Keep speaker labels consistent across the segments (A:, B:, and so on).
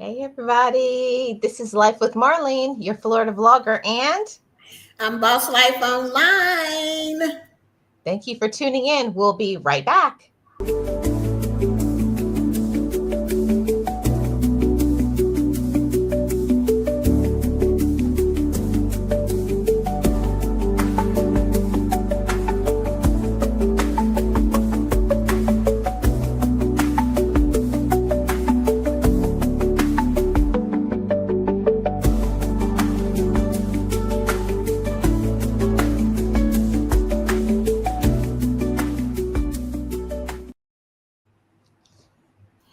A: Hey everybody, this is Life with Marlene, your Florida vlogger, and
B: I'm Boss Life Online.
A: thank you for tuning in. We'll be right back.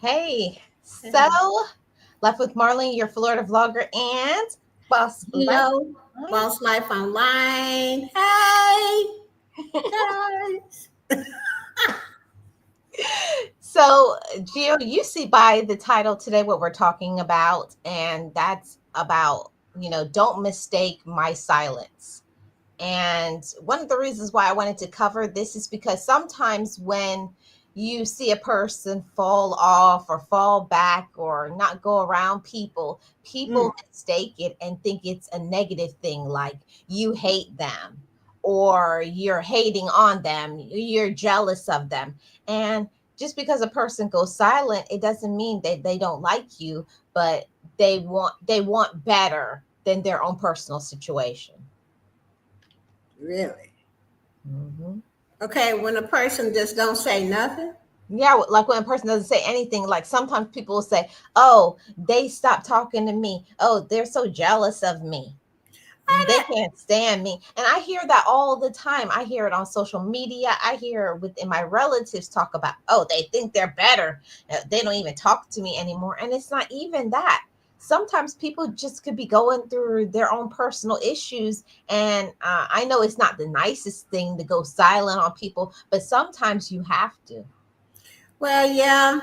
A: Hey, so Life with Marlene, your Florida vlogger, and Boss Life.
B: Hello, Boss Life Online. Hey, guys.
A: So, Gio, you see by the title today what we're talking about, and that's about, don't mistake my silence. And one of the reasons why I wanted to cover this is because sometimes when you see a person fall off or fall back or not go around people mistake it and think it's a negative thing, like you hate them or you're hating on them, you're jealous of them. And just because a person goes silent, it doesn't mean that they don't like you, but they want better than their own personal situation.
B: Really?
A: Mm-hmm.
B: Okay, when a person just don't say nothing.
A: Yeah, like when a person doesn't say anything, like sometimes people will say, "Oh, they stopped talking to me. Oh, they're so jealous of me. They can't stand me." And I hear that all the time. I hear it on social media. I hear within my relatives talk about, "Oh, they think they're better. They don't even talk to me anymore." And it's not even that. Sometimes people just could be going through their own personal issues. And I know it's not the nicest thing to go silent on people, but sometimes you have to.
B: Well, yeah.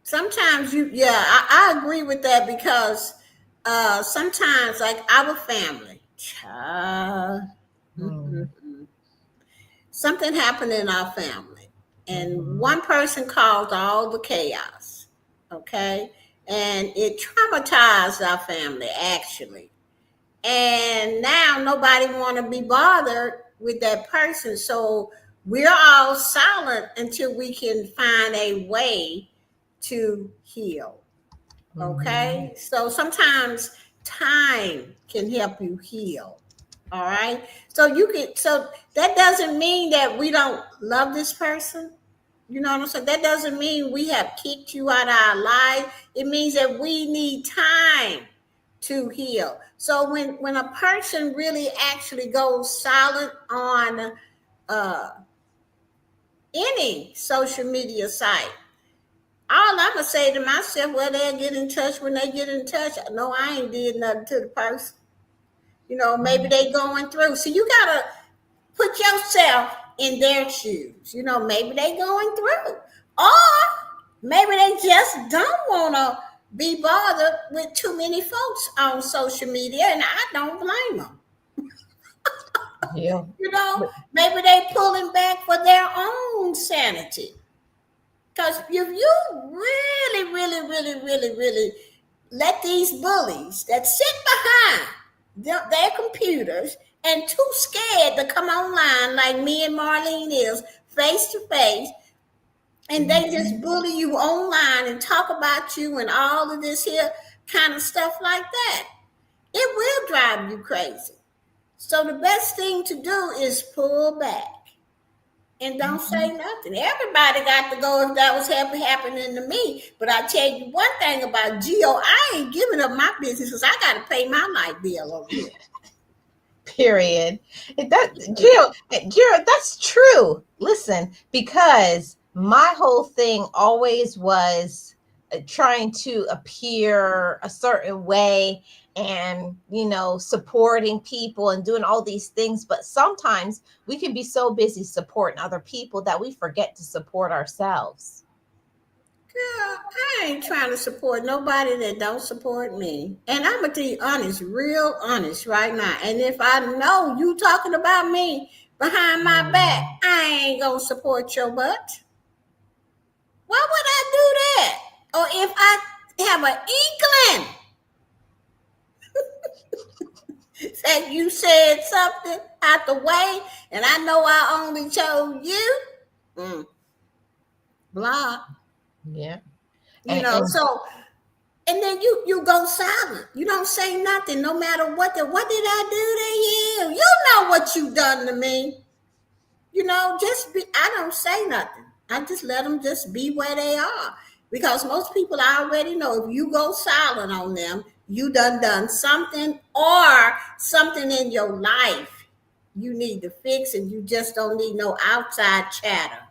B: Sometimes I agree with that because sometimes, like our family, child,
A: Mm,
B: something happened in our family, and
A: mhm.
B: one person caused all the chaos. Okay, and it traumatized our family actually, and now nobody want to be bothered with that person, so we're all silent until we can find a way to heal.
A: Mhm.
B: Okay, so sometimes time can help you heal. All right, so that doesn't mean that we don't love this person. You know what I'm saying? That doesn't mean we have kicked you out of our life. It means that we need time to heal. So when a person really actually goes silent on uh, any social media site, all I'm gonna say to myself, well, they'll get in touch when they get in touch. No, I ain't did nothing to the person. Maybe they going through. So you gotta put yourself in their shoes. Maybe they going through, or maybe they just don't wanna be bothered with too many folks on social media, and I don't blame them.
A: Yeah.
B: Maybe they pulling back for their own sanity. Because if you really, really, really, really, really let these bullies that sit behind their computers and too scared to come online like me and Marlene is face to face, and they just
A: Mhm.
B: bully you online and talk about you and all of this here kind of stuff like that, it will drive you crazy. So the best thing to do is pull back and don't say
A: Mhm.
B: nothing. Everybody got to go if that was happening to me. But I tell you one thing about Geo, I ain't giving up my business because I got to pay my light bill over here.
A: Period. Jill, that's true. Listen, because my whole thing always was trying to appear a certain way and, supporting people and doing all these things. But sometimes we can be so busy supporting other people that we forget to support ourselves.
B: Girl, I ain't trying to support nobody that don't support me. And I'm going to be honest, real honest right now. And if I know you talking about me behind my back,
A: Mhm.
B: I ain't going to support your butt. Why would I do that? Or if I have an inkling that you said something out the way, and I know I only chose you, block.
A: Yeah. And
B: So and then you go silent. You don't say nothing, no matter what. What did I do to you? You know what you done to me. Just be. I don't say nothing. I just let them just be where they are, because most people already know if you go silent on them, you done something, or something in your life you need to fix, and you just don't need no outside chatter.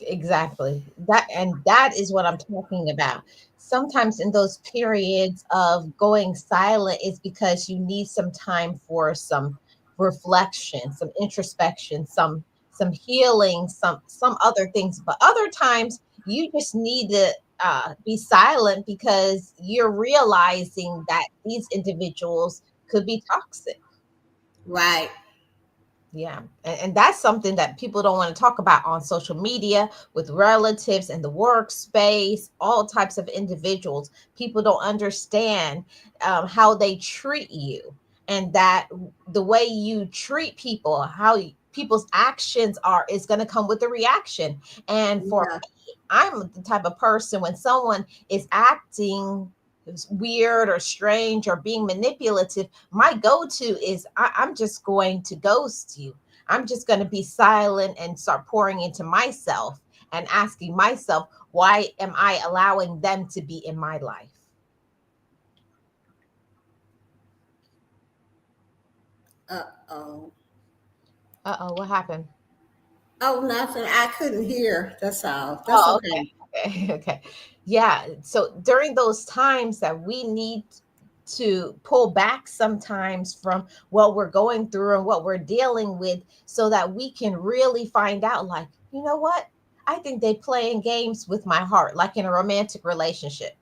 A: exactly. That is what I'm talking about. Sometimes in those periods of going silent is because you need some time for some reflection, some introspection, some healing, some other things. But other times you just need to be silent because you're realizing that these individuals could be toxic.
B: Right.
A: Yeah. And that's something that people don't want to talk about on social media with relatives in the workspace, all types of individuals. People don't understand how they treat you, and that the way you treat people, people's actions are, is going to come with a reaction. And for
B: Yeah.
A: me, I'm the type of person when someone is acting weird or strange or being manipulative, my go-to is I'm just going to ghost you. I'm just going to be silent and start pouring into myself and asking myself, why am I allowing them to be in my life?
B: Uh-oh.
A: Uh-oh, what happened?
B: Oh, nothing. I couldn't hear. That's all. That's
A: Oh,
B: okay.
A: okay. Okay. Yeah. So during those times that we need to pull back sometimes from what we're going through and what we're dealing with so that we can really find out, like, you know what? I think they playing games with my heart, like in a romantic relationship.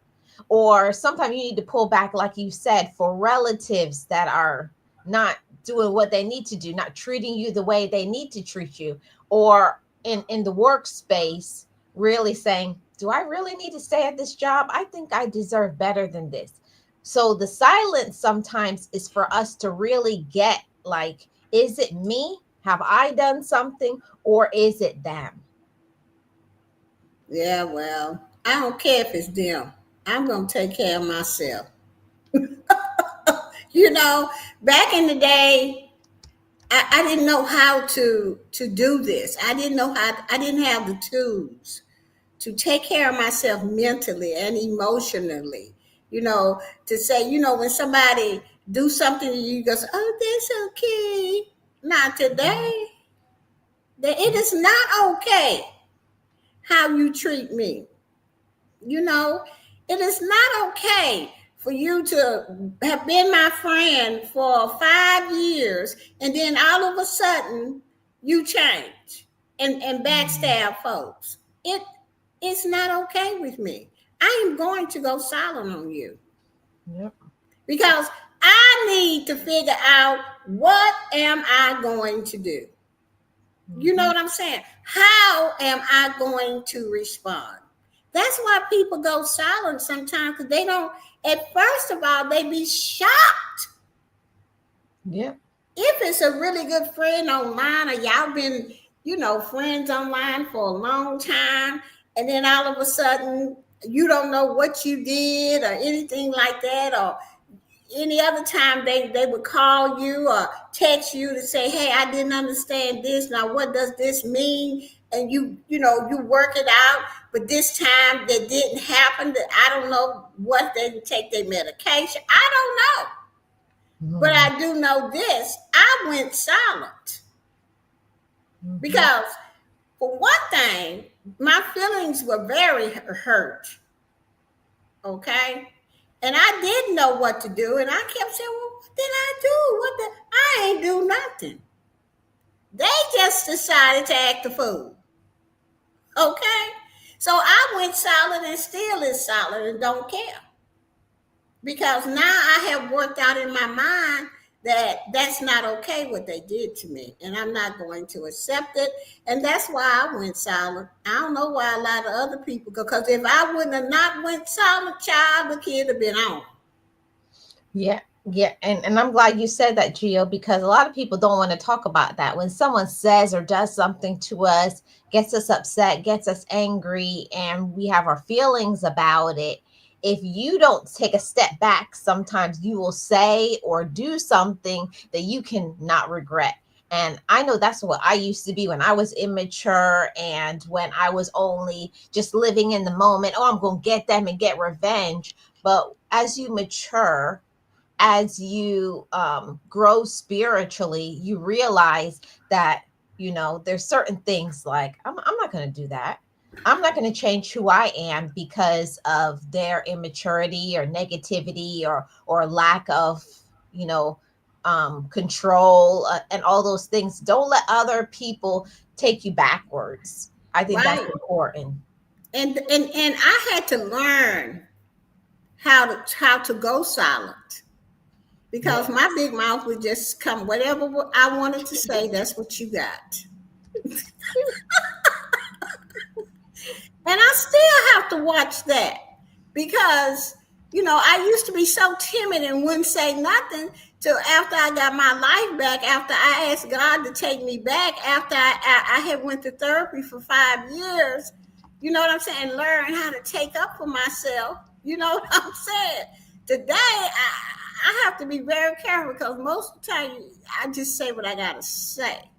A: Or sometimes you need to pull back, like you said, for relatives that are not doing what they need to do, not treating you the way they need to treat you, or in the workspace, really saying, do I really need to stay at this job? I think I deserve better than this. So the silence sometimes is for us to really get, like, is it me? Have I done something, or is it them?
B: Yeah, well, I don't care if it's them. I'm going to take care of myself. You know, Back in the day, I didn't know how to do this. I didn't know how, I didn't have the tools to take care of myself mentally and emotionally. To say, when somebody do something to you, you go, oh, that's okay. Not today. It is not okay how you treat me. You know, it is not okay for you to have been my friend for 5 years, and then all of a sudden you change and
A: Mhm.
B: backstab folks. It's not okay with me. I am going to go silent on you,
A: Yep.
B: because I need to figure out, what am I going to do? You know
A: Mhm.
B: what I'm saying? How am I going to respond? That's why people go silent sometimes, because they don't, at first of all, they be shocked.
A: Yep.
B: If it's a really good friend online, or y'all been, friends online for a long time, and then all of a sudden you don't know what you did or anything like that, or any other time they would call you or text you to say, hey, I didn't understand this. Now, what does this mean? And you work it out. But this time that didn't happen. That I don't know what they didn't take their medication. I don't know. But
A: Mhm.
B: I do know this. I went silent
A: Mhm.
B: because, for one thing, my feelings were very hurt. Okay. And I didn't know what to do. And I kept saying, well, what did I do? I ain't do nothing. They just decided to act a fool. Okay. So I went silent, and still is silent and don't care. Because now I have worked out in my mind that that's not okay what they did to me, and I'm not going to accept it. And that's why I went silent. I don't know why a lot of other people go, because if I wouldn't have not went silent, child, the kid have been on.
A: Yeah, yeah, and I'm glad you said that, Gio, because a lot of people don't want to talk about that. When someone says or does something to us, gets us upset, gets us angry, and we have our feelings about it. If you don't take a step back, sometimes you will say or do something that you can not regret. And I know that's what I used to be when I was immature and when I was only just living in the moment. Oh, I'm going to get them and get revenge. But as you mature, as you grow spiritually, you realize that, there's certain things like, I'm not going to do that. I'm not going to change who I am because of their immaturity or negativity or lack of, you know, control, and all those things. Don't let other people take you backwards. I think that's
B: Right.
A: important.
B: And I had to learn how to go silent, because
A: Yeah.
B: my big mouth would just come whatever I wanted to say. That's what you got, and I still have to watch that, because I used to be so timid and wouldn't say nothing till after I got my life back. After I asked God to take me back, after I had went to therapy for 5 years. You know what I'm saying? Learn how to take up for myself. You know what I'm saying? Today, I have to be very careful, because most of the time I just say what I gotta say.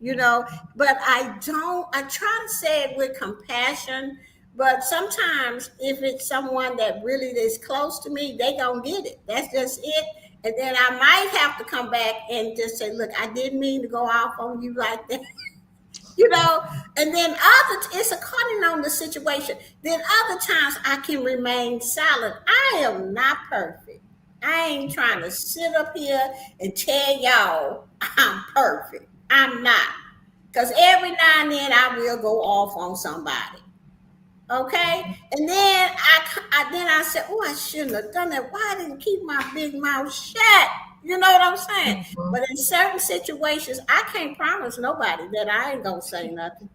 B: But I try to say it with compassion. But sometimes if it's someone that really is close to me, they gonna get it. That's just it. And then I might have to come back and just say, look, I didn't mean to go off on you like that. you know and then it's according on the situation. Then other times I can remain silent. I am not perfect. I ain't trying to sit up here and tell y'all I'm perfect. I'm not. Because every now and then I will go off on somebody. Okay. And then I said, oh, I shouldn't have done that. Why I didn't keep my big mouth shut? You know what I'm saying?
A: Mhm.
B: But in certain situations, I can't promise nobody that I ain't gonna say nothing.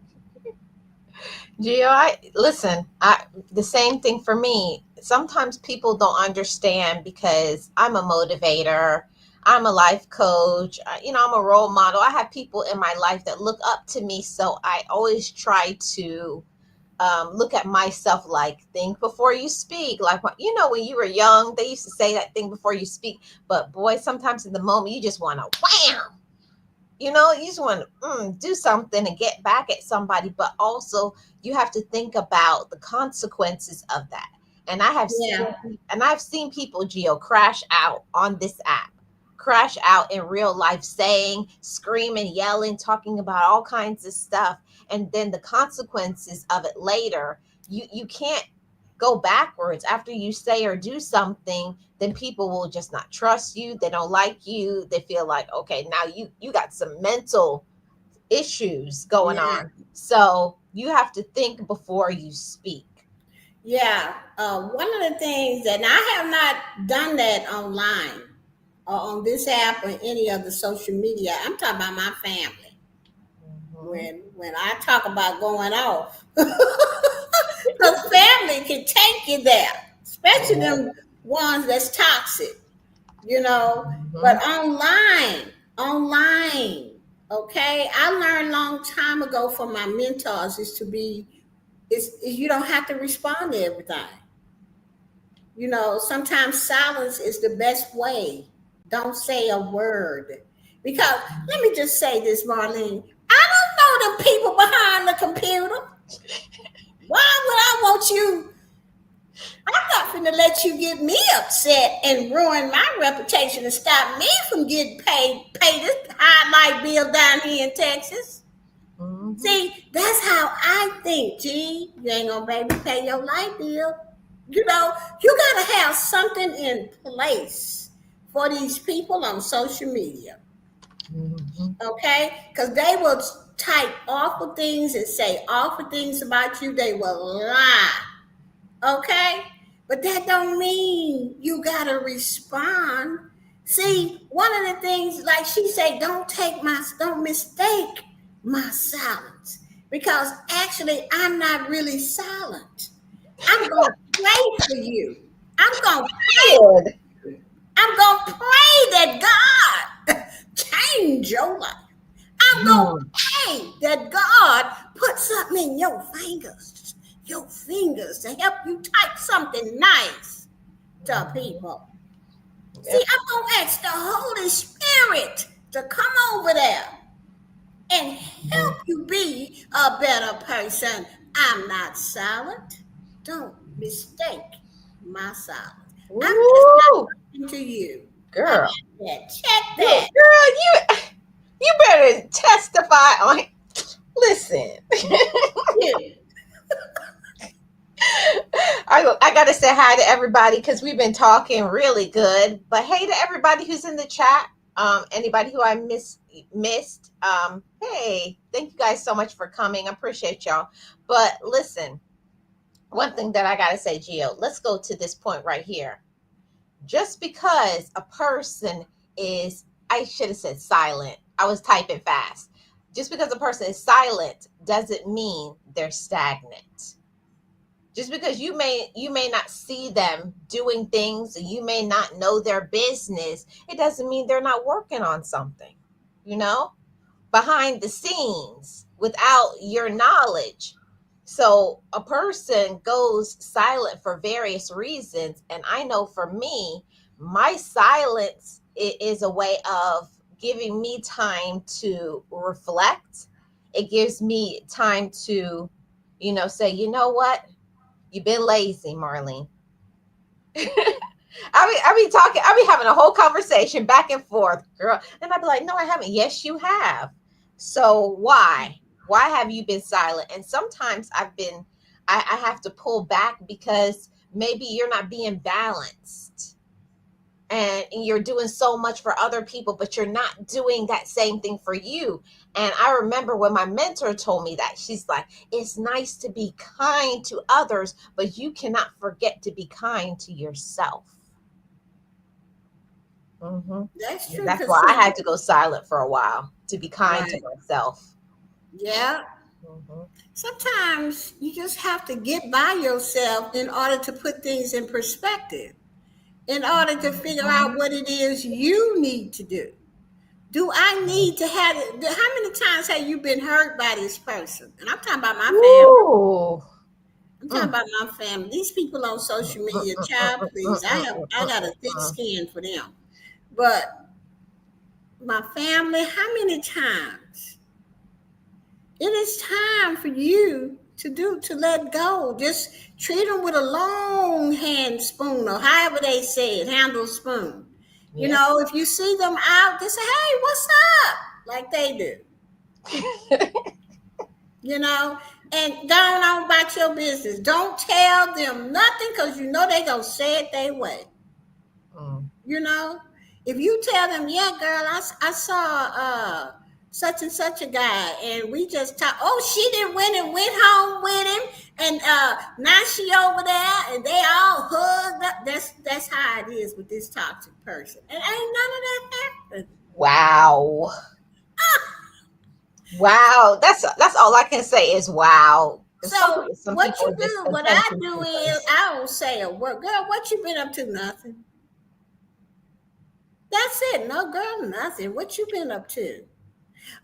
A: Gio, I listen. I The same thing for me. Sometimes people don't understand because I'm a motivator. I'm a life coach. I'm a role model. I have people in my life that look up to me, so I always try to look at myself like, think before you speak. Like, when you were young, they used to say that, thing before you speak. But boy, sometimes in the moment, you just want to wham. You just want to do something and get back at somebody, but also you have to think about the consequences of that. And I have seen,
B: Yeah.
A: people, Geo, crash out on this app, crash out in real life, saying, screaming, yelling, talking about all kinds of stuff, and then the consequences of it later. You can't go backwards after you say or do something. Then people will just not trust you. They don't like you. They feel like, okay, now you got some mental issues going
B: Yeah.
A: on. So you have to think before you speak.
B: Yeah. One of the things that, and I have not done that online or on this app or any of the social media. I'm talking about my family.
A: Mhm.
B: When I talk about going off, because family can take you there, especially
A: Yeah.
B: them ones that's toxic. you know. But
A: Mhm.
B: online, okay. I learned a long time ago from my mentors is you don't have to respond to everything. Sometimes silence is the best way. Don't say a word. Because let me just say this, Marlene. I don't know the people behind the computer. Why would I want you? I'm not finna let you get me upset and ruin my reputation and stop me from getting pay this high light bill down here in Texas.
A: Mhm.
B: See, that's how I think. Gee, you ain't gonna baby pay your light bill. You gotta have something in place for these people on social media.
A: Mhm.
B: Okay? Because they will type awful things and say awful things about you. They will lie. Okay? But that don't mean you gotta respond. See, one of the things, like she said, don't mistake my silence. Because actually, I'm not really silent. I'm going to pray for you. I'm going to
A: Good.
B: pray. I'm going to pray that God change your life. I'm going to pray that God put something in your fingers to help you type something nice to people. See,
A: Yep.
B: I'm going to ask the Holy Spirit to come over there and help you be a better person. I'm not silent. Don't mistake my silence. I'm just
A: Ooh,
B: not listening to you. How
A: girl.
B: about that? Check
A: You,
B: that.
A: girl, you better testify on. Listen.
B: You.
A: I gotta say hi to everybody because we've been talking really good. But hey to everybody who's in the chat. Anybody who I missed. Hey, thank you guys so much for coming. I appreciate y'all. But listen, one thing that I gotta say, Gio, let's go to this point right here. Just because a person is, I should have said silent. I was typing fast. Just because a person is silent doesn't mean they're stagnant. Just because you may not see them doing things, you may not know their business, it doesn't mean they're not working on something, you know, behind the scenes without your knowledge. So a person goes silent for various reasons. And I know for me, my silence is a way of giving me time to reflect. It gives me time to, say, you know what? You've been lazy, Marlene. I be talking, I be having a whole conversation back and forth, girl. And I'd be like, no, I haven't. Yes, you have. So why? Why have you been silent? And sometimes I have to pull back because maybe you're not being balanced and you're doing so much for other people, but you're not doing that same thing for you. And I remember when my mentor told me that, she's like, it's nice to be kind to others, but you cannot forget to be kind to yourself.
B: That's true.
A: That's why I had to go silent for a while to be kind to
B: Right.
A: myself.
B: Yeah.
A: hmm
B: Sometimes you just have to get by yourself in order to put things in perspective, in order to figure out what it is you need to do. Do I need to have it? How many times have you been hurt by this person? And I'm talking about my family.
A: Ooh.
B: I'm talking about my family. These people on social media, child, please. I got a thick skin for them. But my family, how many times? It is time for you to let go. Just treat them with a long hand spoon, or however they say it, handle spoon. You
A: Yep.
B: know, if you see them out, just say, hey, what's up? Like they do. You know, and go on about your business. Don't tell them nothing because you know they gonna say it their way. You know, if you tell them, yeah, girl, I saw such and such a guy, and we just talked. Oh, she didn't went home with him, and now she over there, and they all hugged up. That's how it is with this toxic person, and ain't none of that happened.
A: Wow. Wow. That's all I can say is wow.
B: So
A: Some
B: what
A: people
B: you
A: are just
B: do? What I
A: attention
B: do is
A: seekers.
B: I don't say a word. Girl, what you been up to? Nothing. That's it. No, girl, nothing. What you been up to?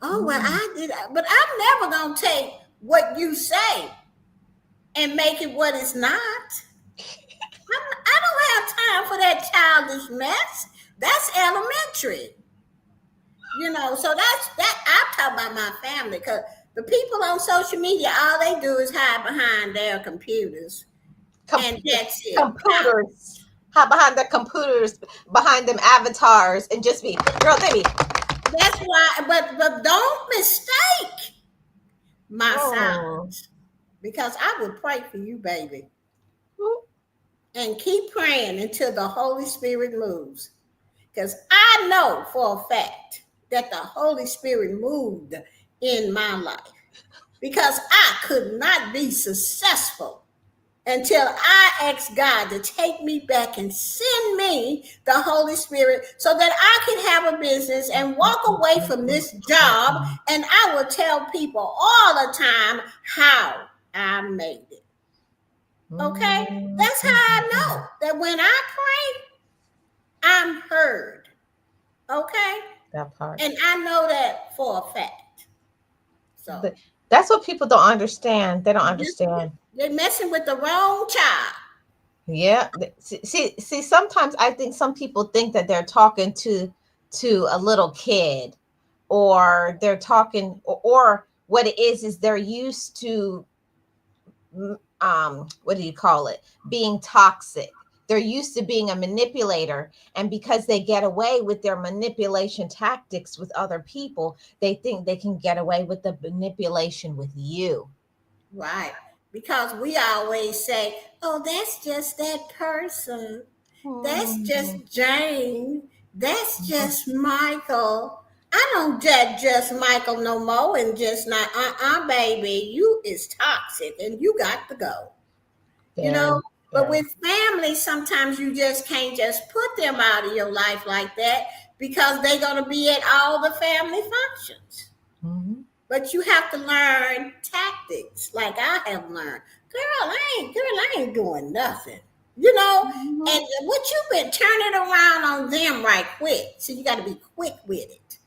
B: Oh, well, I did. But I'm never going to take what you say and make it what it's not. I don't have time for that childish mess. That's elementary. You know, so that's that. I'm talking about my family because the people on social media, all they do is hide behind their computers.
A: Com-
B: And that's it.
A: computers. How behind the computers, behind them avatars, and just be, girl, baby.
B: That's why, but don't mistake my
A: Oh.
B: silence because I will pray for you, baby, and keep praying until the Holy Spirit moves. Because I know for a fact that the Holy Spirit moved in my life because I could not be successful until I ask God to take me back and send me the Holy Spirit so that I can have a business and walk away from this job. And I will tell people all the time how I made it. Okay? That's how I know that when I pray, I'm heard. Okay?
A: That part.
B: And I know that for a fact. So
A: That's what people don't understand. They don't understand.
B: they're messing with the wrong child.
A: Yeah. See, sometimes I think some people think that they're talking to a little kid, or they're talking, or what it is they're used to, what do you call it? Being toxic. They're used to being a manipulator, and because they get away with their manipulation tactics with other people, they think they can get away with the manipulation with you.
B: Right. Because we always say, oh, that's just that person. That's just Jane. That's just Michael. I don't judge just Michael no more and just not, baby, you is toxic and you got to go. You know, but with family, sometimes you just can't just put them out of your life like that because they're going to be at all the family functions.
A: Mm-hmm.
B: But you have to learn tactics like I have learned. Girl, I ain't doing nothing. You know, and what you've been turning around on them right quick. So you got to be quick with it.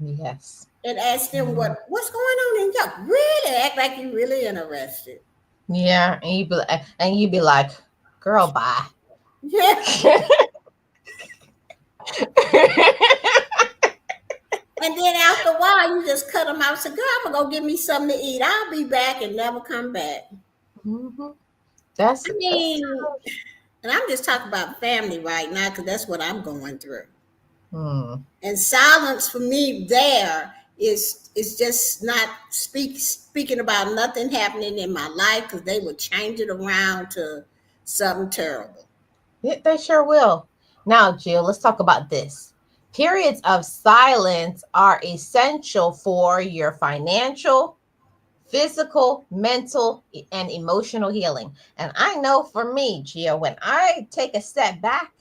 A: Yes.
B: And ask them what's going on in you. Really act like you're really interested.
A: Yeah, and you be like, girl, bye.
B: Yeah. And then after a while, you just cut them out. Say, girl, I'm gonna go get me something to eat. I'll be back and never come back.
A: Mm-hmm.
B: And I'm just talking about family right now because that's what I'm going through.
A: Mm.
B: And silence for me there is just not speaking about nothing happening in my life because they would change it around to something terrible.
A: Yeah, they sure will. Now, Jill, let's talk about this. Periods of silence are essential for your financial, physical, mental, and emotional healing. And I know for me, Jill, when I take a step back,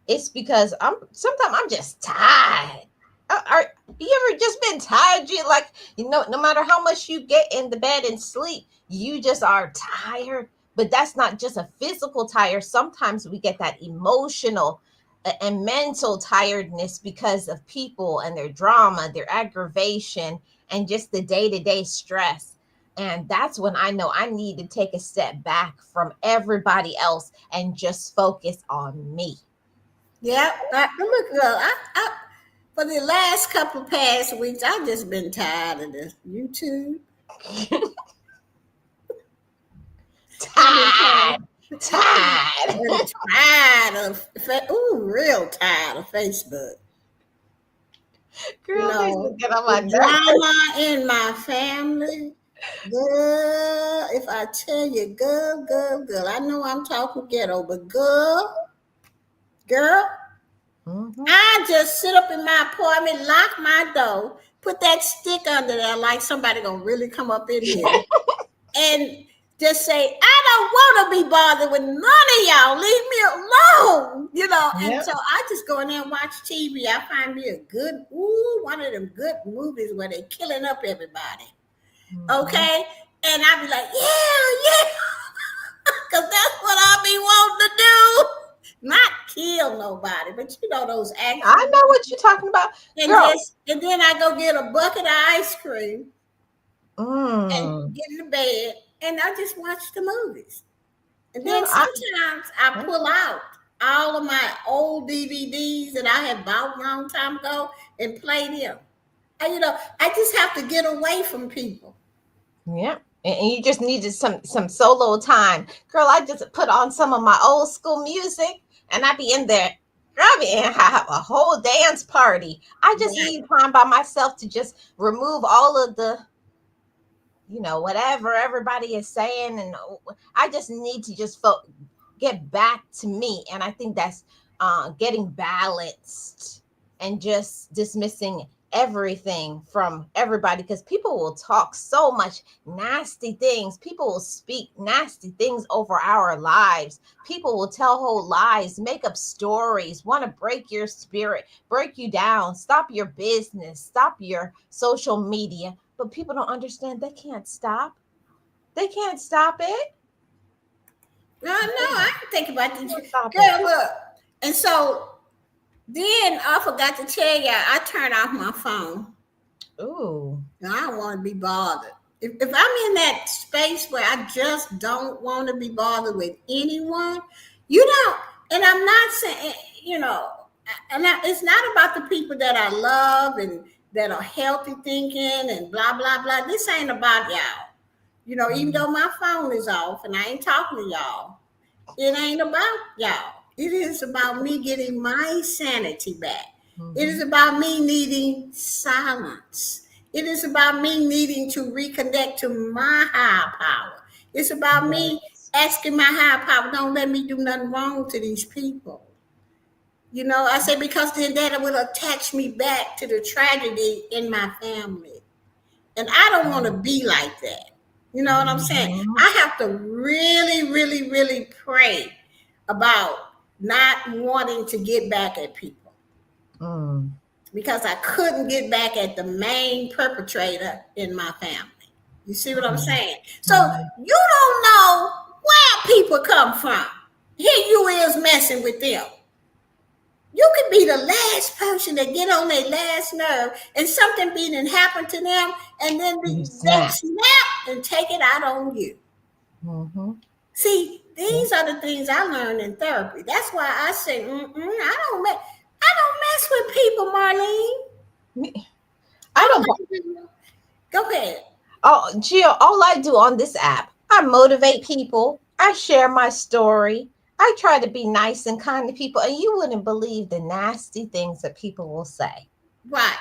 A: it's because sometimes I'm just tired. Are you ever just been tired? You like, no matter how much you get in the bed and sleep, you just are tired. But that's not just a physical tired. Sometimes we get that emotional and mental tiredness because of people and their drama, their aggravation, and just the day-to-day stress. And that's when I know I need to take a step back from everybody else and just focus on me.
B: Yeah, look, girl, I for the last couple of past weeks, I've just been tired of this YouTube.
A: Tired.
B: I'm tired of real tired of Facebook.
A: Girl, Facebook get on my
B: drama in my family. Girl, if I tell you, girl, I know I'm talking ghetto, but girl, I just sit up in my apartment, lock my door, put that stick under there like somebody gonna really come up in here and just say, I don't want to be bothered with none of y'all. Leave me alone. And so I just go in there and watch TV. I find me one of them good movies where they're killing up everybody. Okay? And I be like, yeah. Because that's what I be wanting to do. Not kill nobody, but those actions.
A: I know what you're talking about.
B: And then I go get a bucket of ice cream and get in the bed, and I just watch the movies. And then sometimes I pull out all of my old DVDs that I had bought a long time ago and play them. I just have to get away from people.
A: Yeah. And you just needed some solo time. Girl, I just put on some of my old school music and I be in there. Girl, I be in have a whole dance party. I just need time by myself to just remove all of the, whatever everybody is saying. And I just need to just get back to me. And I think that's getting balanced and just dismissing everything from everybody, because people will talk so much nasty things. People will speak nasty things over our lives. People will tell whole lies, make up stories, want to break your spirit, break you down, stop your business, stop your social media. But people don't understand they can't stop. They can't stop it.
B: No,
A: They
B: I can think about this.
A: can't stop it.
B: Girl, look. And so then I forgot to tell you, I turned off my phone.
A: Ooh.
B: I don't want to be bothered. If I'm in that space where I just don't want to be bothered with anyone, you know, and I'm not saying, it's not about the people that I love and that are healthy thinking and blah, blah, blah. This ain't about y'all. Even though my phone is off and I ain't talking to y'all, it ain't about y'all. It is about me getting my sanity back. It is about me needing silence. It is about me needing to reconnect to my higher power. It's about me asking my higher power, don't let me do nothing wrong to these people. I say, because then that will attach me back to the tragedy in my family. And I don't want to be like that. You know what I'm saying? I have to really, really, really pray about not wanting to get back at people. Because I couldn't get back at the main perpetrator in my family. You see what I'm saying? So you don't know where people come from. Here you is messing with them. You could be the last person to get on their last nerve and something being happen to them, and then they snap and take it out on you. See, these are the things I learned in therapy. That's why I say, I don't mess with people, Marlene.
A: I don't.
B: Go ahead.
A: Oh, Gio, all I do on this app, I motivate people. I share my story. I try to be nice and kind to people, and you wouldn't believe the nasty things that people will say.
B: Right.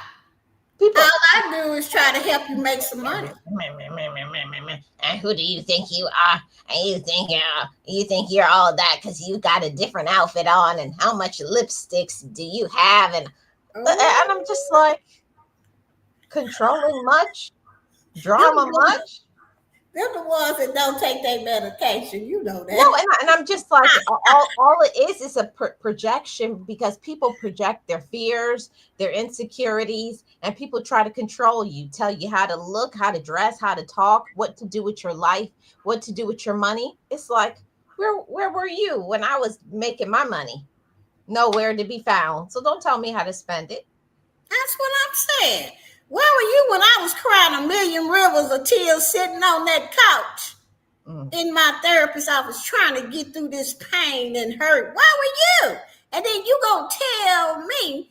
A: People,
B: all I do is try to help you make some money.
A: And who do you think you are? And you think you're all that because you got a different outfit on, and how much lipsticks do you have? And I'm just like, controlling much, drama much.
B: They're the ones that don't take their medication. You know that.
A: No, and I'm just like, all it is a projection, because people project their fears, their insecurities, and people try to control you, tell you how to look, how to dress, how to talk, what to do with your life, what to do with your money. It's like, where were you when I was making my money? Nowhere to be found. So don't tell me how to spend it.
B: That's what I'm saying. Where were you when I was crying a million rivers of tears sitting on that couch in my therapist's office trying to get through this pain and hurt? Where were you? And then you gonna tell me,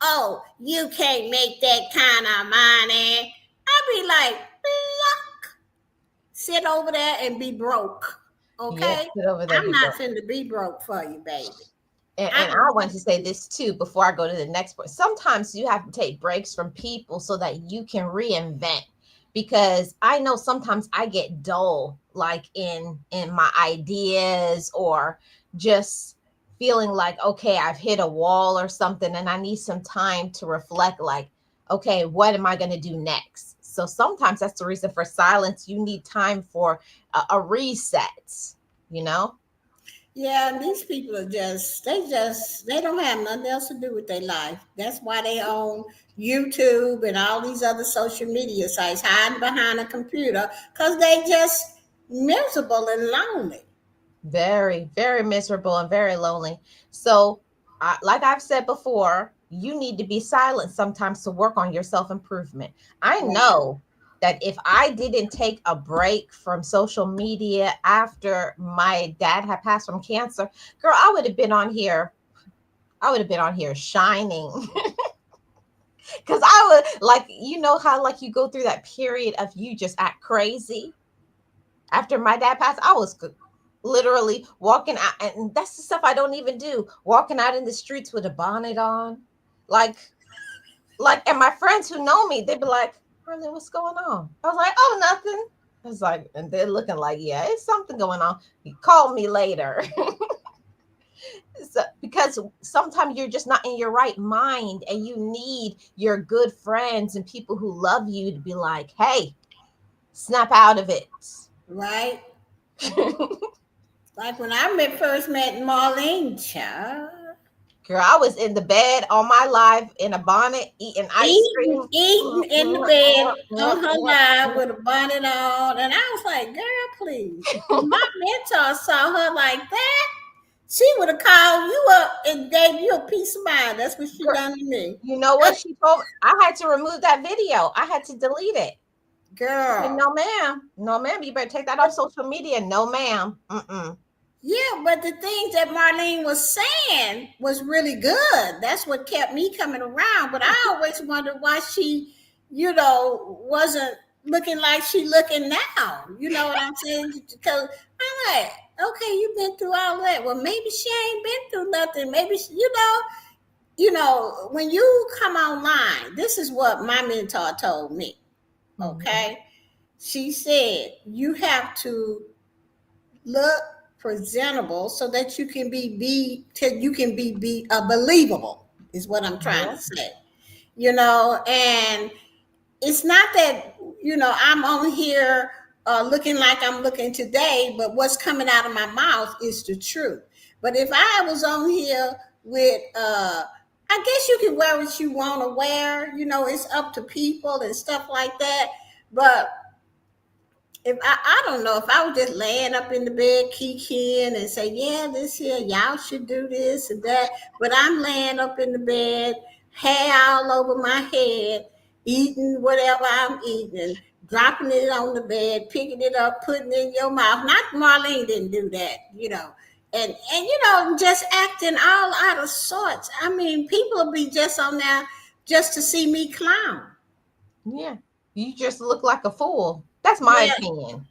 B: oh, you can't make that kind of money. I'd be like, look, sit over there and be broke. Okay?
A: Yeah,
B: I'm not finna be broke for you, baby.
A: And I want to say this too before I go to the next point. Sometimes you have to take breaks from people so that you can reinvent. Because I know sometimes I get dull, like in my ideas, or just feeling like, okay, I've hit a wall or something, and I need some time to reflect. Like, okay, what am I going to do next? So sometimes that's the reason for silence. You need time for a reset.
B: Yeah, and these people are they don't have nothing else to do with their life. That's why they own YouTube and all these other social media sites, hiding behind a computer, because they just miserable and lonely.
A: Very, very miserable and very lonely. So, like I've said before, you need to be silent sometimes to work on your self-improvement. I know that if I didn't take a break from social media after my dad had passed from cancer, girl, I would have been on here shining. Because I would, like, how like you go through that period of you just act crazy. After my dad passed, I was literally walking out, and that's the stuff I don't even do. Walking out in the streets with a bonnet on, like, and my friends who know me, they'd be like, Marlene, what's going on? I was like, oh, nothing. I was like, and they're looking like, yeah, it's something going on. You call me later. because sometimes you're just not in your right mind and you need your good friends and people who love you to be like, hey, snap out of it.
B: Right? Like when I first met Marlene, child.
A: Girl, I was in the bed on my live in a bonnet eating ice
B: Eating,
A: cream.
B: eating in the bed on her live with a bonnet on. And I was like, girl, please. If my mentor saw her like that, she would have called you up and gave you a peace of mind. That's what she
A: Girl,
B: done to me.
A: you know what she told me? I had to remove that video. I had to delete it. She said,
B: Girl.
A: no, ma'am. No, ma'am. You better take that off social media. No, ma'am. Mm-mm.
B: Yeah, but the things that Marlene was saying was really good. That's what kept me coming around. But I always wondered why she, wasn't looking like she looking now. You know what I'm saying? Because I'm like, okay, you've been through all that. Well, maybe she ain't been through nothing. Maybe she, when you come online, this is what my mentor told me. Okay, she said you have to look presentable so that you can be believable is what I'm trying to say, and it's not that I'm on here looking like I'm looking today, but what's coming out of my mouth is the truth. But if I was on here with I guess you can wear what you want to wear, it's up to people and stuff like that. But if I don't know, if I was just laying up in the bed kikiing and say, yeah, this here, y'all should do this and that, but I'm laying up in the bed, hair all over my head, eating whatever I'm eating, dropping it on the bed, picking it up, putting it in your mouth. Not Marlene didn't do that. And just acting all out of sorts. I mean, people will be just on there just to see me clown.
A: Yeah. You just look like a fool. That's my opinion.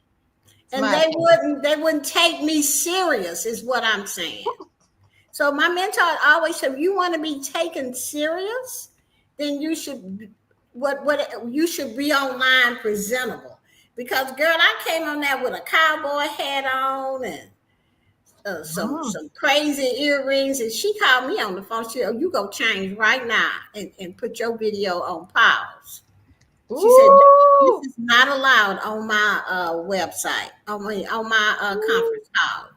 B: And they wouldn't take me serious, is what I'm saying. So my mentor always said, if you want to be taken serious, then you should you should be online presentable. Because girl, I came on there with a cowboy hat on and some crazy earrings, and she called me on the phone. She said, "Oh, you go change right now and put your video on pause." She said, "This is not allowed on my website, on my conference call."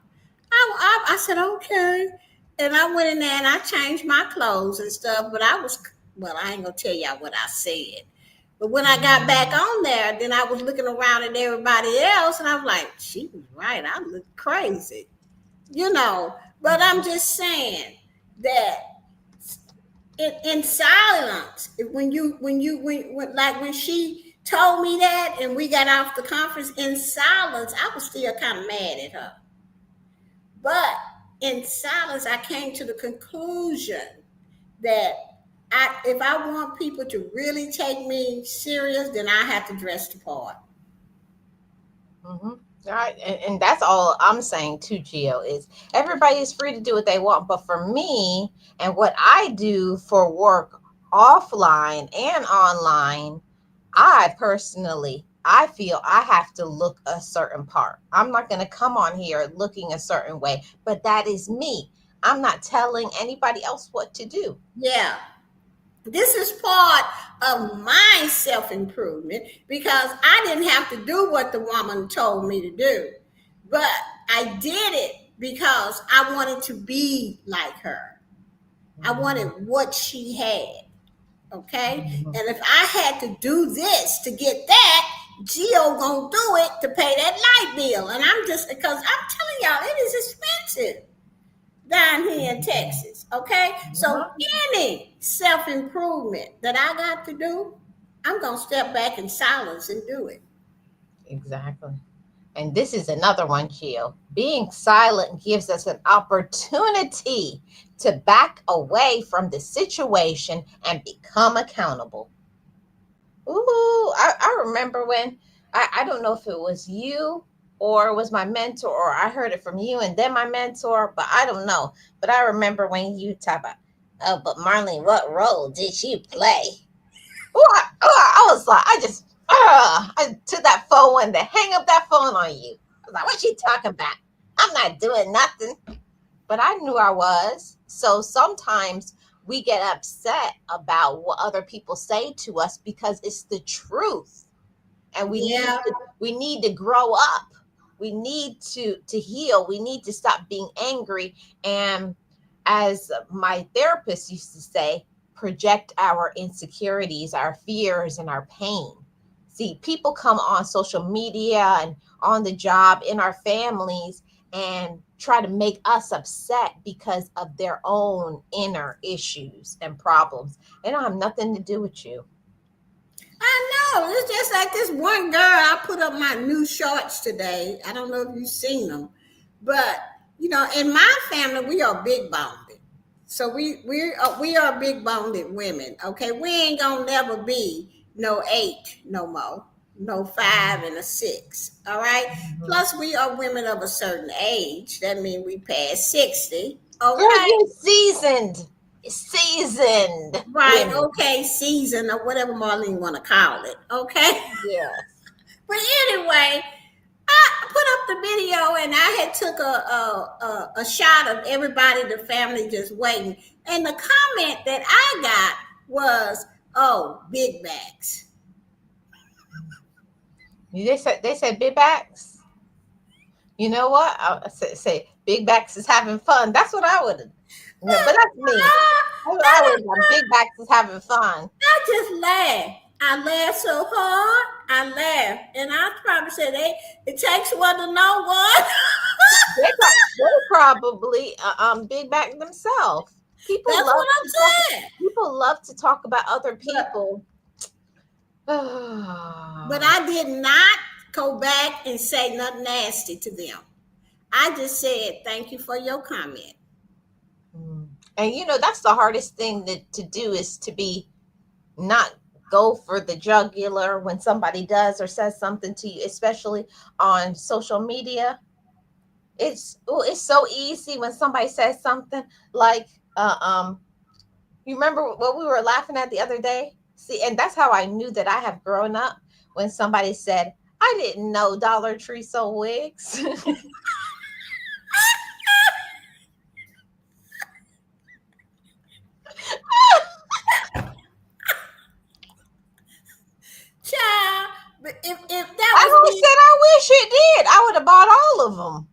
B: I said, "Okay." And I went in there and I changed my clothes and stuff, but I ain't going to tell y'all what I said. But when I got back on there, then I was looking around at everybody else, and I was like, she was right. I look crazy, But I'm just saying that in silence, when she told me that and we got off the conference, in silence, I was still kind of mad at her. But in silence, I came to the conclusion that if I want people to really take me serious, then I have to dress the part.
A: All right, and that's all I'm saying too, Gio, is everybody is free to do what they want. But for me and what I do for work offline and online, I feel I have to look a certain part. I'm not going to come on here looking a certain way, but that is me. I'm not telling anybody else what to do.
B: Yeah. This is part of my self-improvement because I didn't have to do what the woman told me to do, but I did it because I wanted to be like her. I wanted what she had. Okay. And if I had to do this to get that, Gio gonna do it to pay that light bill. And I'm just, because I'm telling y'all, it is expensive down here in Texas. Okay. So any self-improvement that I got to do, I'm gonna step back in silence and do it.
A: Exactly. And this is another one, Gio. Being silent gives us an opportunity to back away from the situation and become accountable. Ooh, I remember when, I don't know if it was you or it was my mentor, or I heard it from you and then my mentor, but I don't know. But I remember when you talk about, oh, but Marlene, what role did she play? Ooh, I was like, I took that phone and to hang up that phone on you. I was like, what's she talking about? I'm not doing nothing. but I knew I was. So sometimes we get upset about what other people say to us because it's the truth. And
B: Yeah.
A: we need to grow up. We need to heal. We need to stop being angry, and as my therapist used to say, project our insecurities, our fears, and our pain. See, people come on social media and on the job, in our families, and try to make us upset because of their own inner issues and problems. They don't have nothing to do with you.
B: I know. It's just like this one girl. I put up my new shorts today. I don't know if you've seen them, but in my family, we are big boned. So we are big boned women. Okay, we ain't gonna never be no 8 no more, no 5 and a 6. All right.
A: Mhm.
B: Plus, we are women of a certain age. That means we past 60.
A: Girl,
B: Okay.
A: you're seasoned
B: Right.
A: women.
B: Okay. Season or whatever Marlene want to call it. Okay.
A: Yes.
B: But anyway, I put up the video and I had took a shot of everybody, the family just waiting. And the comment that I got was, "Oh, big bags."
A: They said big backs. You know what? I say big backs is having fun. That's what I would have. No, but that's me. That's what I would have done. Big backs is having fun.
B: I just laughed. I laughed so hard. I laughed, and I probably said, "Hey, it takes one to know one."
A: They probably big back themselves. People
B: That's
A: love
B: what
A: to talk.
B: I'm saying.
A: People love to talk about other
B: But
A: people.
B: but I did not go back and say nothing nasty to them. I just said, "Thank you for your comment."
A: Mm. And that's the hardest thing to do is to be not go for the jugular when somebody does or says something to you, especially on social media. It's so easy when somebody says something like you remember what we were laughing at the other day? See, and that's how I knew that I have grown up, when somebody said, I didn't know Dollar Tree sold wigs.
B: Child, but if that
A: I
B: was
A: would have
B: me,
A: said I wish it did. I would have bought all of them.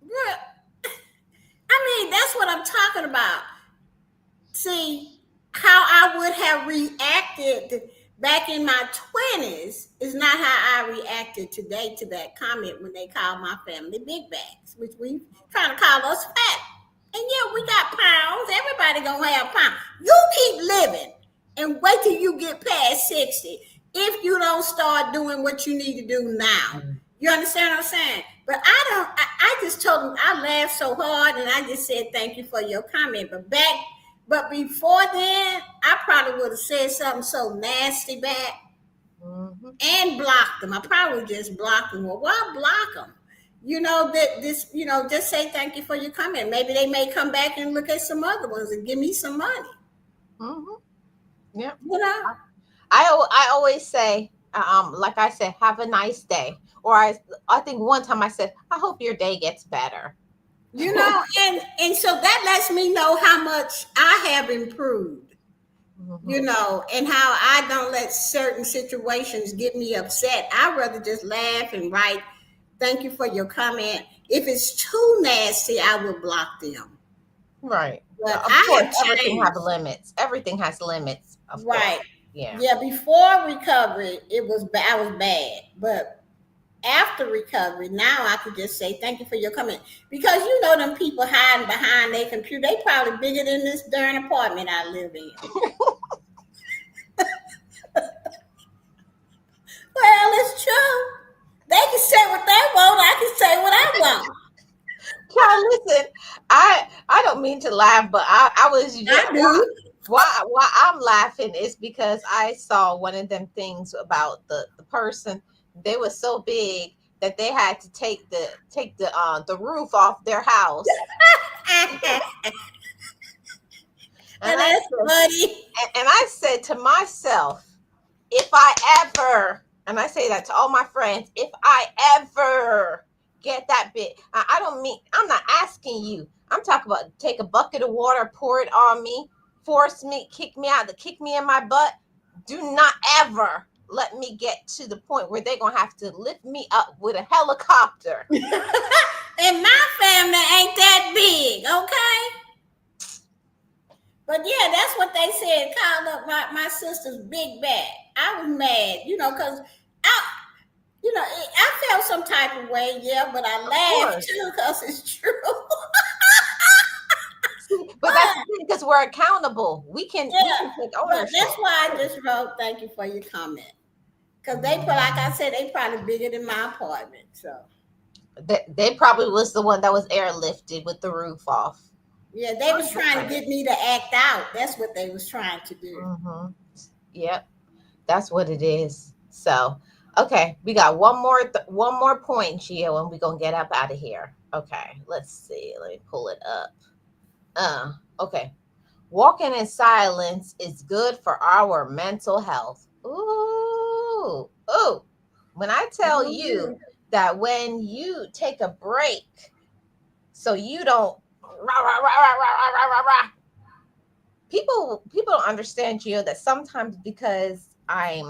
B: bruh, I mean, that's what I'm talking about. See, how I would have reacted back in my 20s is not how I reacted today to that comment when they called my family big bags, which we trying to call us fat. And yeah, we got pounds. Everybody gonna have pounds. You keep living and wait till you get past 60 if you don't start doing what you need to do now. You understand what I'm saying? But I just told them, I laughed so hard and I just said thank you for your comment. But before then, I probably would have said something so nasty back
A: Mm-hmm.
B: and blocked them. I probably just blocked them. Well, why block them? Just say thank you for your comment. Maybe they may come back and look at some other ones and give me some money.
A: Mm-hmm. Yeah.
B: You know,
A: I always say, like I said, have a nice day. Or I think one time I said, I hope your day gets better.
B: and so that lets me know how much I have improved.
A: Mm-hmm.
B: And how I don't let certain situations get me upset. I'd rather just laugh and write, thank you for your comment. If it's too nasty, I will block them.
A: Right.
B: But
A: Of
B: I
A: course,
B: have
A: everything has
B: changed.
A: limits. Everything has limits, of course.
B: Right.
A: Yeah.
B: Yeah, before recovery, I was bad. But after recovery, now I could just say thank you for your comment. Because them people hiding behind their computer, they probably bigger than this darn apartment I live in. Well, it's true. They can say what they want. I can say what I want.
A: Child, listen, I don't mean to laugh, but I was
B: I do.
A: why I'm laughing is because I saw one of them things about the person. They were so big that they had to take the roof off their house. And
B: And
A: I
B: that's
A: said,
B: funny.
A: and I said to myself, if I ever, and I say that to all my friends, if I ever get that bit. I don't mean, I'm not asking you. I'm talking about take a bucket of water, pour it on me, force me, kick me out, kick me in my butt. Do not ever let me get to the point where they're gonna have to lift me up with a helicopter.
B: And my family ain't that big, okay? But yeah, that's what they said. Called up my sister's big bag. I was mad, because I felt some type of way, yeah, but I laughed too because it's true.
A: But that's because we're accountable. We can take ownership.
B: That's why I just wrote thank you for your comment. Because like I said, they probably bigger than my apartment. So
A: they probably was the one that was airlifted with the roof off.
B: Yeah, they was trying to get me to act out. That's what they was trying to do.
A: Mm-hmm. Yep, that's what it is. So, okay, we got one more point, Gio, and we're gonna get up out of here. Okay, let's see. Let me pull it up. Okay. Walking in silence is good for our mental health. Ooh. When I tell you that when you take a break so you don't people don't understand, Gio, that sometimes because I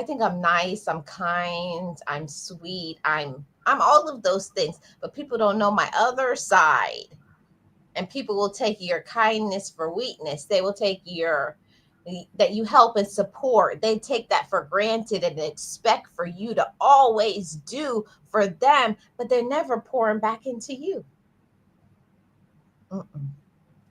A: think I'm nice, I'm kind, I'm sweet, I'm all of those things, but people don't know my other side. And people will take your kindness for weakness. They will take that you help and support. They take that for granted and expect for you to always do for them, but they're never pouring back into you.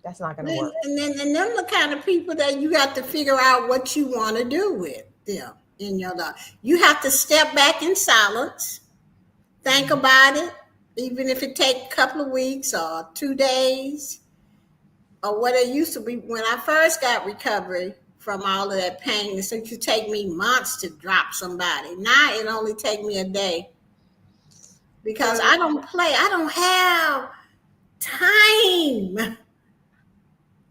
A: That's not going to work.
B: And them the kind of people that you have to figure out what you want to do with them in your life. You have to step back in silence, think about it, even if it takes a couple of weeks or 2 days, or what it used to be when I first got recovery from all of that pain. It used to take me months to drop somebody. Now it only takes me a day because I don't play. I don't have time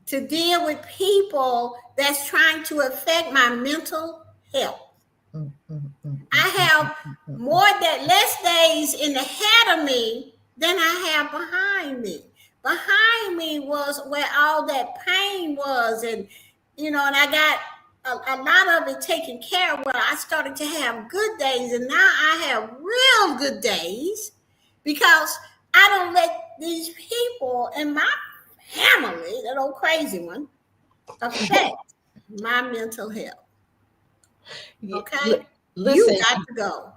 B: to deal with people that's trying to affect my mental health. I have less days in ahead of me than I have behind me. Behind me was where all that pain was, and and I got a lot of it taken care of, where I started to have good days, and now I have real good days because I don't let these people in my family, that old crazy one, affect my mental health. Okay?
A: Listen,
B: you got to go.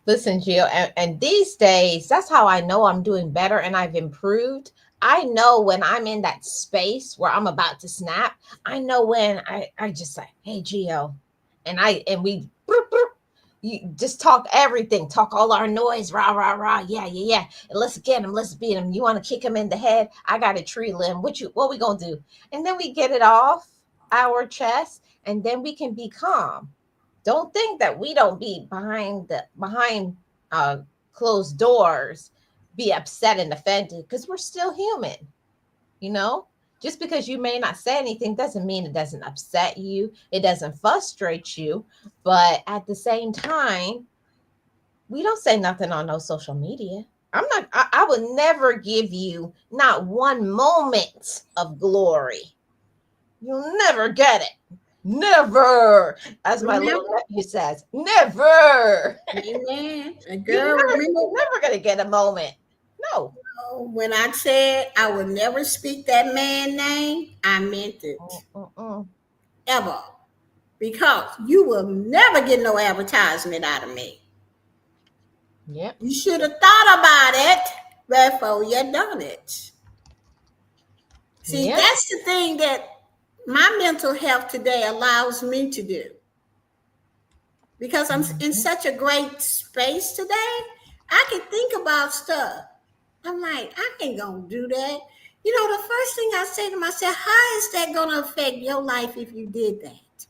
A: Listen, Gio, and these days, that's how I know I'm doing better and I've improved. I know when I'm in that space where I'm about to snap. I know when I just say, "Hey, Gio," and we you just talk everything, talk all our noise, rah rah rah, yeah. And let's get him, let's beat him. You want to kick him in the head? I got a tree limb. What we gonna do? And then we get it off our chest, and then we can be calm. Don't think that we don't be behind closed doors, be upset and offended, because we're still human. Just because you may not say anything doesn't mean it doesn't upset you, it doesn't frustrate you. But at the same time, we don't say nothing on no social media. I would never give you not one moment of glory. You'll never get it. Never, as my little nephew says, never.
B: Amen.
A: You're never gonna get a moment. No.
B: When I said I would never speak that man's name, I meant it. Ever. Because you will never get no advertisement out of me.
A: Yep.
B: You should have thought about it before you done it. See, that's the thing that my mental health today allows me to do. Because I'm in such a great space today, I can think about stuff. I'm like, I ain't gonna do that. The first thing I say to myself, how is that gonna affect your life if you did that?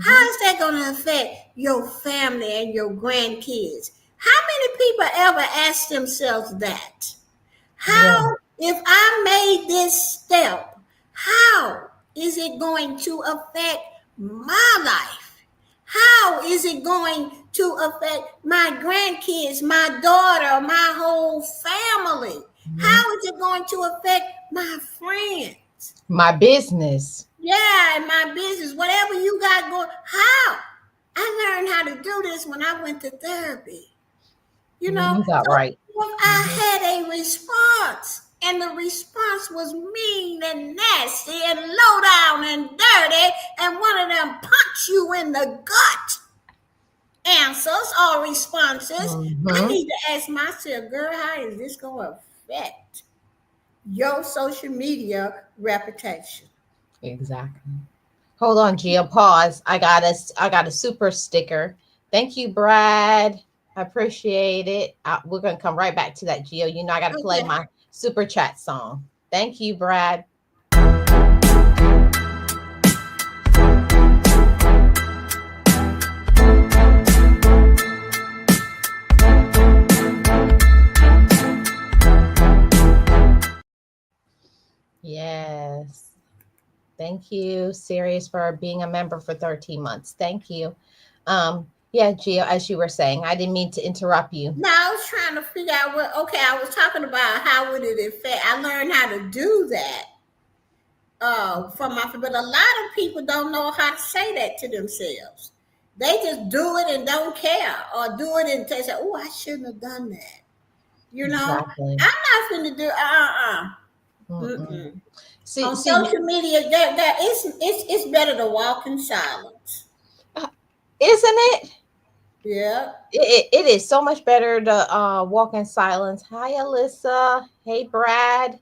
B: How is that gonna affect your family and your grandkids? How many people ever ask themselves that? How, if I made this step, how is it going to affect my life? how is it going to affect my grandkids, my daughter, my whole family? How is it going to affect my friends?
A: My business.
B: Yeah, and my business, whatever you got going. How? I learned how to do this when I went to therapy. You know,
A: You got
B: so
A: right.
B: if I had a response and the response was mean and nasty and low down and dirty, and one of them punch you in the gut answers or responses, I need to ask myself, girl, how is this going to affect your social media reputation?
A: Exactly. Hold on, Gia. Pause. I got a super sticker. Thank you, Brad. I appreciate it. We're gonna come right back to that, Gio. You know I gotta play
B: Okay.
A: my super chat song. Thank you, Brad. Yes. Thank you, Sirius, for being a member for 13 months. Thank you. Yeah, Gio, as you were saying, I didn't mean to interrupt you.
B: Now I was trying to figure out what. Okay, I was talking about how would it affect. I learned how to do that from my. But a lot of people don't know how to say that to themselves. They just do it and don't care, or do it and they say, "Oh, I shouldn't have done that." You know,
A: Exactly.
B: I'm not going to do.
A: Mm-mm.
B: On
A: See,
B: social media, that it's better to walk in silence.
A: isn't it?
B: Yeah.
A: It is so much better to walk in silence. Hi, Alyssa. Hey, Brad.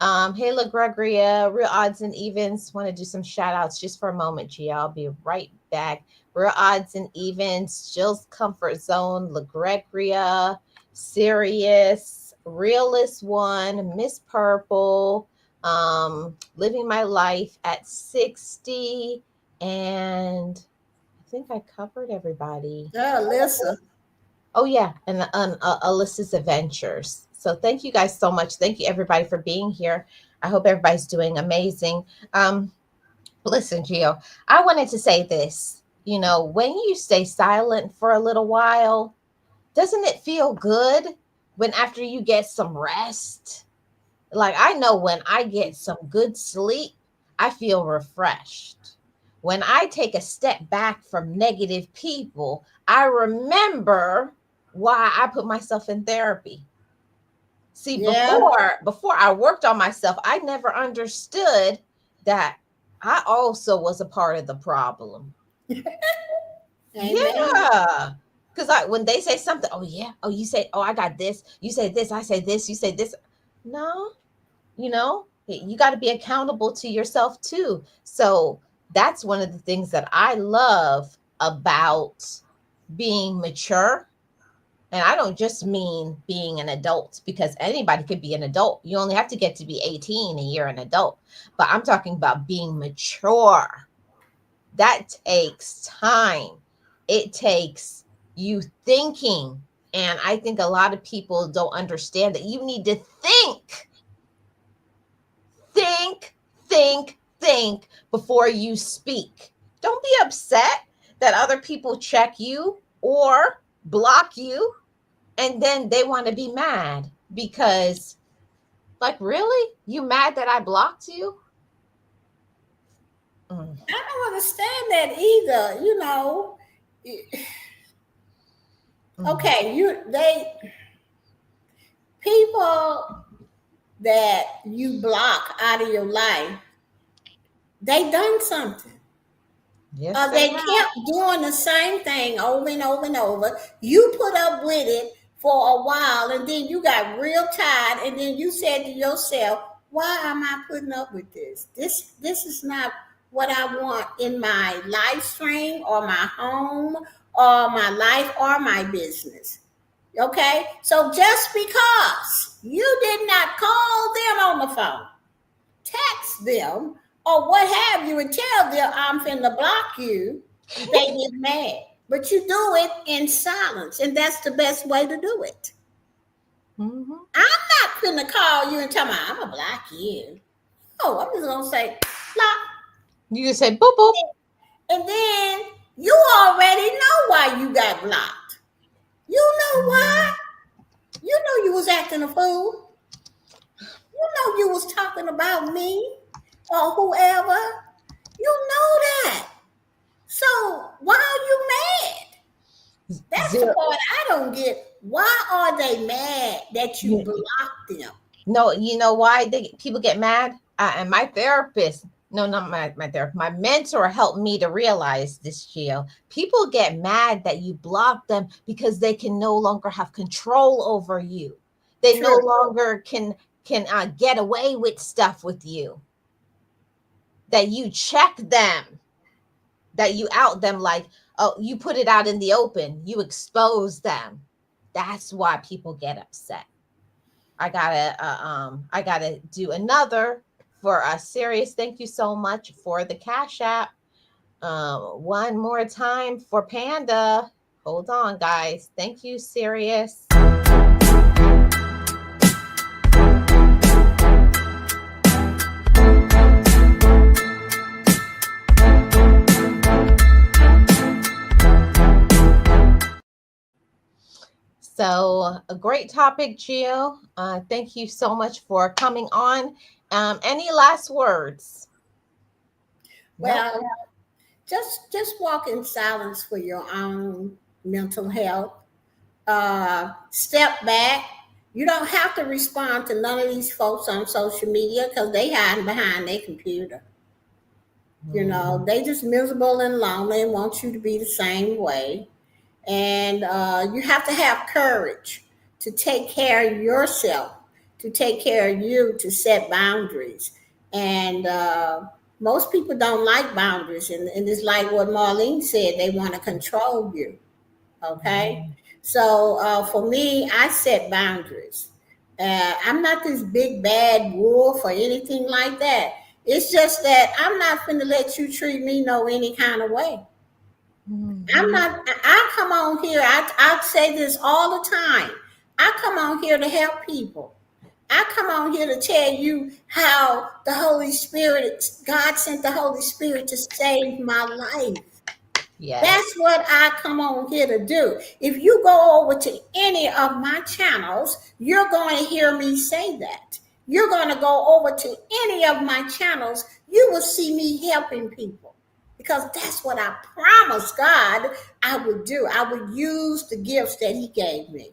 A: Hey, LaGregoria. Real Odds and Evens. Want to do some shout outs just for a moment, Gia. I'll be right back. Real Odds and Evens. Jill's Comfort Zone. LaGregoria. Sirius. Realist One. Miss Purple. Living My Life at 60. And I think I covered everybody.
B: Yeah, Alyssa.
A: Oh yeah, and Alyssa's Adventures. So thank you guys so much. Thank you everybody for being here. I hope everybody's doing amazing. Listen, Gio, I wanted to say this. You know, when you stay silent for a little while, doesn't it feel good when after you get some rest? Like I know when I get some good sleep, I feel refreshed. When I take a step back from negative people, I remember why I put myself in therapy. See,
B: Yeah.
A: before I worked on myself, I never understood that I also was a part of the problem.
B: Amen.
A: Yeah. Because when they say something, oh yeah, oh you say, oh I got this, you say this, I say this, you say this. No, you know, you got to be accountable to yourself too. So that's one of the things that I love about being mature. And I don't just mean being an adult, because anybody could be an adult. You only have to get to be 18 and you're an adult. But I'm talking about being mature. That takes time. It takes you thinking. And I think a lot of people don't understand that you need to think, think before you speak. Don't be upset that other people check you or block you, and then they want to be mad because, like, really? You mad that I blocked you? Mm.
B: I don't understand that either. You know, okay, people that you block out of your life, they done something.
A: Yes, they
B: They
A: have.
B: kept doing the same thing over and over and over. You put up with it for a while, and then you got real tired, and then you said to yourself, "Why am I putting up with this? This is not what I want in my life stream, or my home, or my life, or my business." Okay, so just because you did not call them on the phone, text them, or what have you, and tell them I'm finna block you, they get mad. But you do it in silence, and that's the best way to do it.
A: Mm-hmm.
B: I'm not finna call you and tell me I'm gonna block you. Oh, I'm just gonna say block.
A: You just say boop boop.
B: And then You already know why you got blocked. You know why? You know you was acting a fool. You know you was talking about me or whoever. You know that. So why are you mad? That's the
A: Zero.
B: part I don't get. Why are they mad that you blocked them?
A: No, you know why people get mad? And my therapist, no, not my therapist, my mentor helped me to realize this, Gio. People get mad that you block them because they can no longer have control over you. They no
B: True.
A: longer can get away with stuff with you. That you check them, that you out them like, oh, you put it out in the open, you expose them. That's why people get upset. I gotta do another for us. Serious. Thank you so much for the Cash App. One more time for Panda. Hold on, guys. Thank you, Serious. So, a great topic, Gio. Thank you so much for coming on. Any last words?
B: Well, nope. Just walk in silence for your own mental health. Step back. You don't have to respond to none of these folks on social media because they hiding behind their computer. You know, they just miserable and lonely and want you to be the same way. And you have to have courage to take care of yourself, to take care of you, to set boundaries. And most people don't like boundaries. And it's like what Marlene said, they want to control you. Okay. So for me, I set boundaries. I'm not this big bad wolf or anything like that. It's just that I'm not going to let you treat me no any kind of way. I'm not, I come on here, I say this all the time. I come on here to help people. I come on here to tell you how the Holy Spirit, God sent the Holy Spirit to save my life. Yes. That's what I come on here to do. If you go over to any of my channels, you're going to hear me say that. You're going to go over to any of my channels, you will see me helping people. Because that's what I promised God I would do. I would use the gifts that He gave me.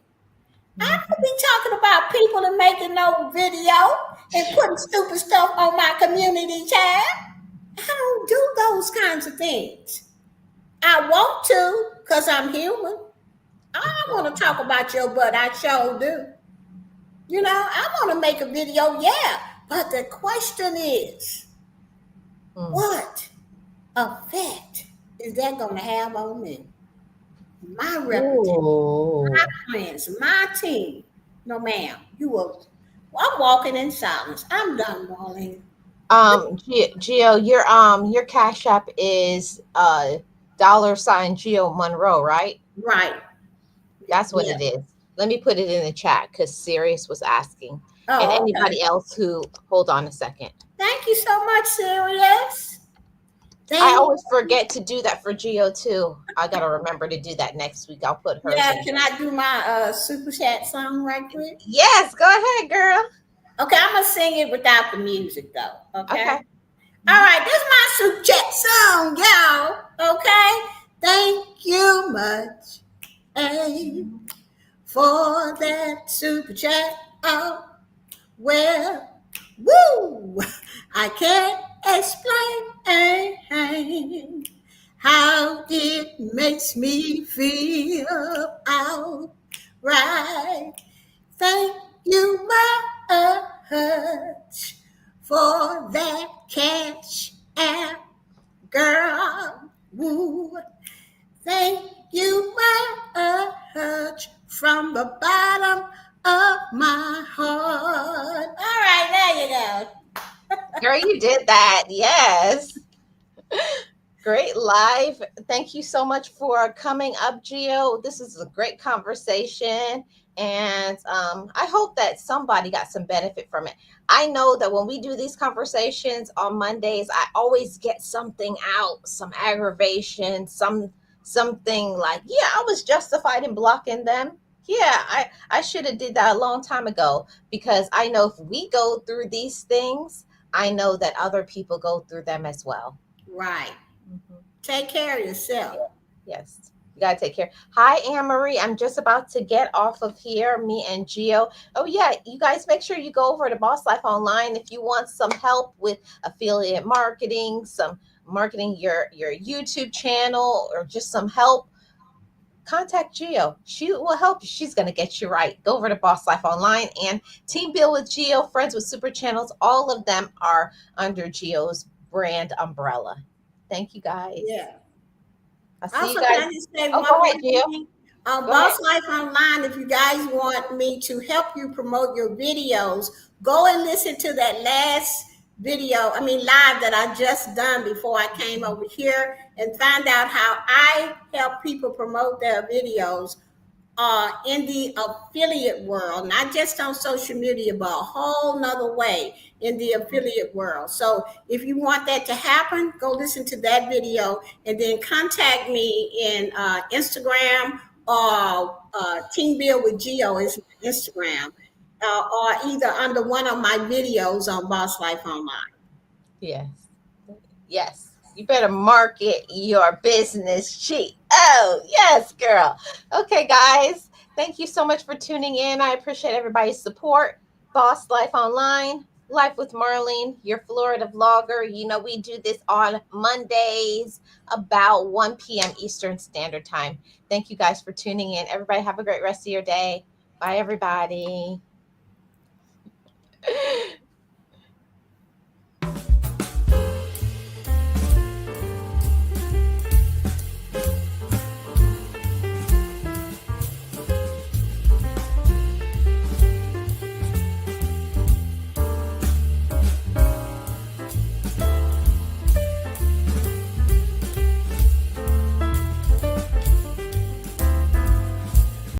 B: I don't be talking about people and making no video and putting stupid stuff on my community tab. I don't do those kinds of things. I want to because I'm human. I want to talk about your butt. I sure do. You know, I want to make a video, yeah. But the question is, what effect is that going to have on me? My reputation, my friends, my team. No, ma'am. You will. I'm walking in silence. I'm done, Marlene.
A: Gio, your Cash App is $ Gio Monroe, right?
B: Right.
A: That's what it is. Let me put it in the chat because Sirius was asking. Oh, and anybody else who, hold on a second.
B: Thank you so much, Sirius.
A: I always forget to do that for Gio too. I gotta remember to do that next week. I'll put her.
B: Yeah, can I do my super chat song right quick?
A: Yes, go ahead, girl.
B: Okay, I'm gonna sing it without the music though. Okay. All right, this is my super chat song, y'all. Okay. Thank you much for that super chat. Oh, well, woo! I can't explain how it makes me feel outright. Thank you much for that Cash App, girl. Woo. Thank you much from the bottom of my heart. All right, there you go.
A: Girl, you did that. Yes. Great live. Thank you so much for coming up, Gio. This is a great conversation. And I hope that somebody got some benefit from it. I know that when we do these conversations on Mondays, I always get something out, some aggravation, something like, yeah, I was justified in blocking them. Yeah, I should have did that a long time ago, because I know if we go through these things, I know that other people go through them as well.
B: Right.
A: Mhm.
B: Take care of yourself.
A: Yes. You gotta take care. Hi, Anne Marie. I'm just about to get off of here. Me and Gio. Oh yeah, you guys make sure you go over to Boss Life Online if you want some help with affiliate marketing, some marketing your YouTube channel, or just some help. Contact Gio. She will help you. She's gonna get you right. Go over to Boss Life Online and Team Build with Gio, Friends with Super Channels. All of them are under Gio's brand umbrella. Thank you guys.
B: Yeah.
A: I'll see you
B: Also, can
A: guys.
B: I just say
A: Oh,
B: one
A: go
B: more
A: ahead, Gio.
B: thing?
A: Go ahead.
B: Boss Life Online, if you guys want me to help you promote your videos, go and listen to that last video, I mean, live that I just done before I came over here, and find out how I help people promote their videos in the affiliate world, not just on social media, but a whole nother way in the affiliate world. So if you want that to happen, go listen to that video and then contact me in Instagram, or Team Build with Geo is my Instagram, or either under one of my videos on Boss Life Online.
A: Yes. Yes. You better market your business cheap. Oh, yes, girl. Okay, guys. Thank you so much for tuning in. I appreciate everybody's support. Boss Life Online, Life with Marlene, your Florida vlogger. You know, we do this on Mondays about 1 p.m. Eastern Standard Time. Thank you guys for tuning in. Everybody, have a great rest of your day. Bye, everybody.